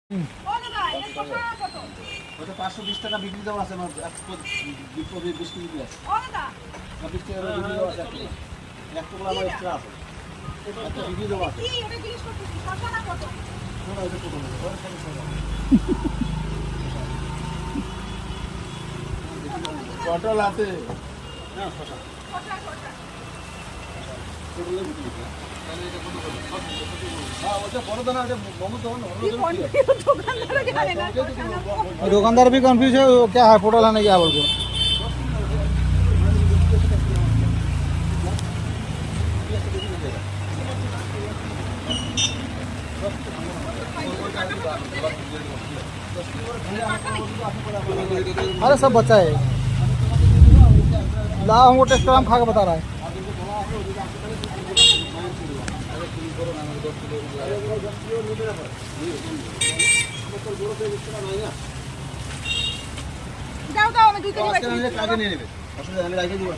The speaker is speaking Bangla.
520 টাকা বিক্রি দেওয়া আছে আমার 20 কেজি আছে 20 টাকা বিক্রি দেওয়া আছে এক টুকরা আমার এক্সট্রা আছে একটা বিক্রি দেওয়া আছে কি এটা জিনিস করতেছি শশা কত না এটা কত না পটল আছে না শশা दुकानदार भी कंफ्यूज है वो क्या है फोटो लाने क्या बोल को अरे सब बच्चा है ला हमको टेस्ट हम खा के बता रहा है দাও দাও আমি 2 কেজি কাকে নিয়ে নেবে অসুবিধা আমি রাখে দিব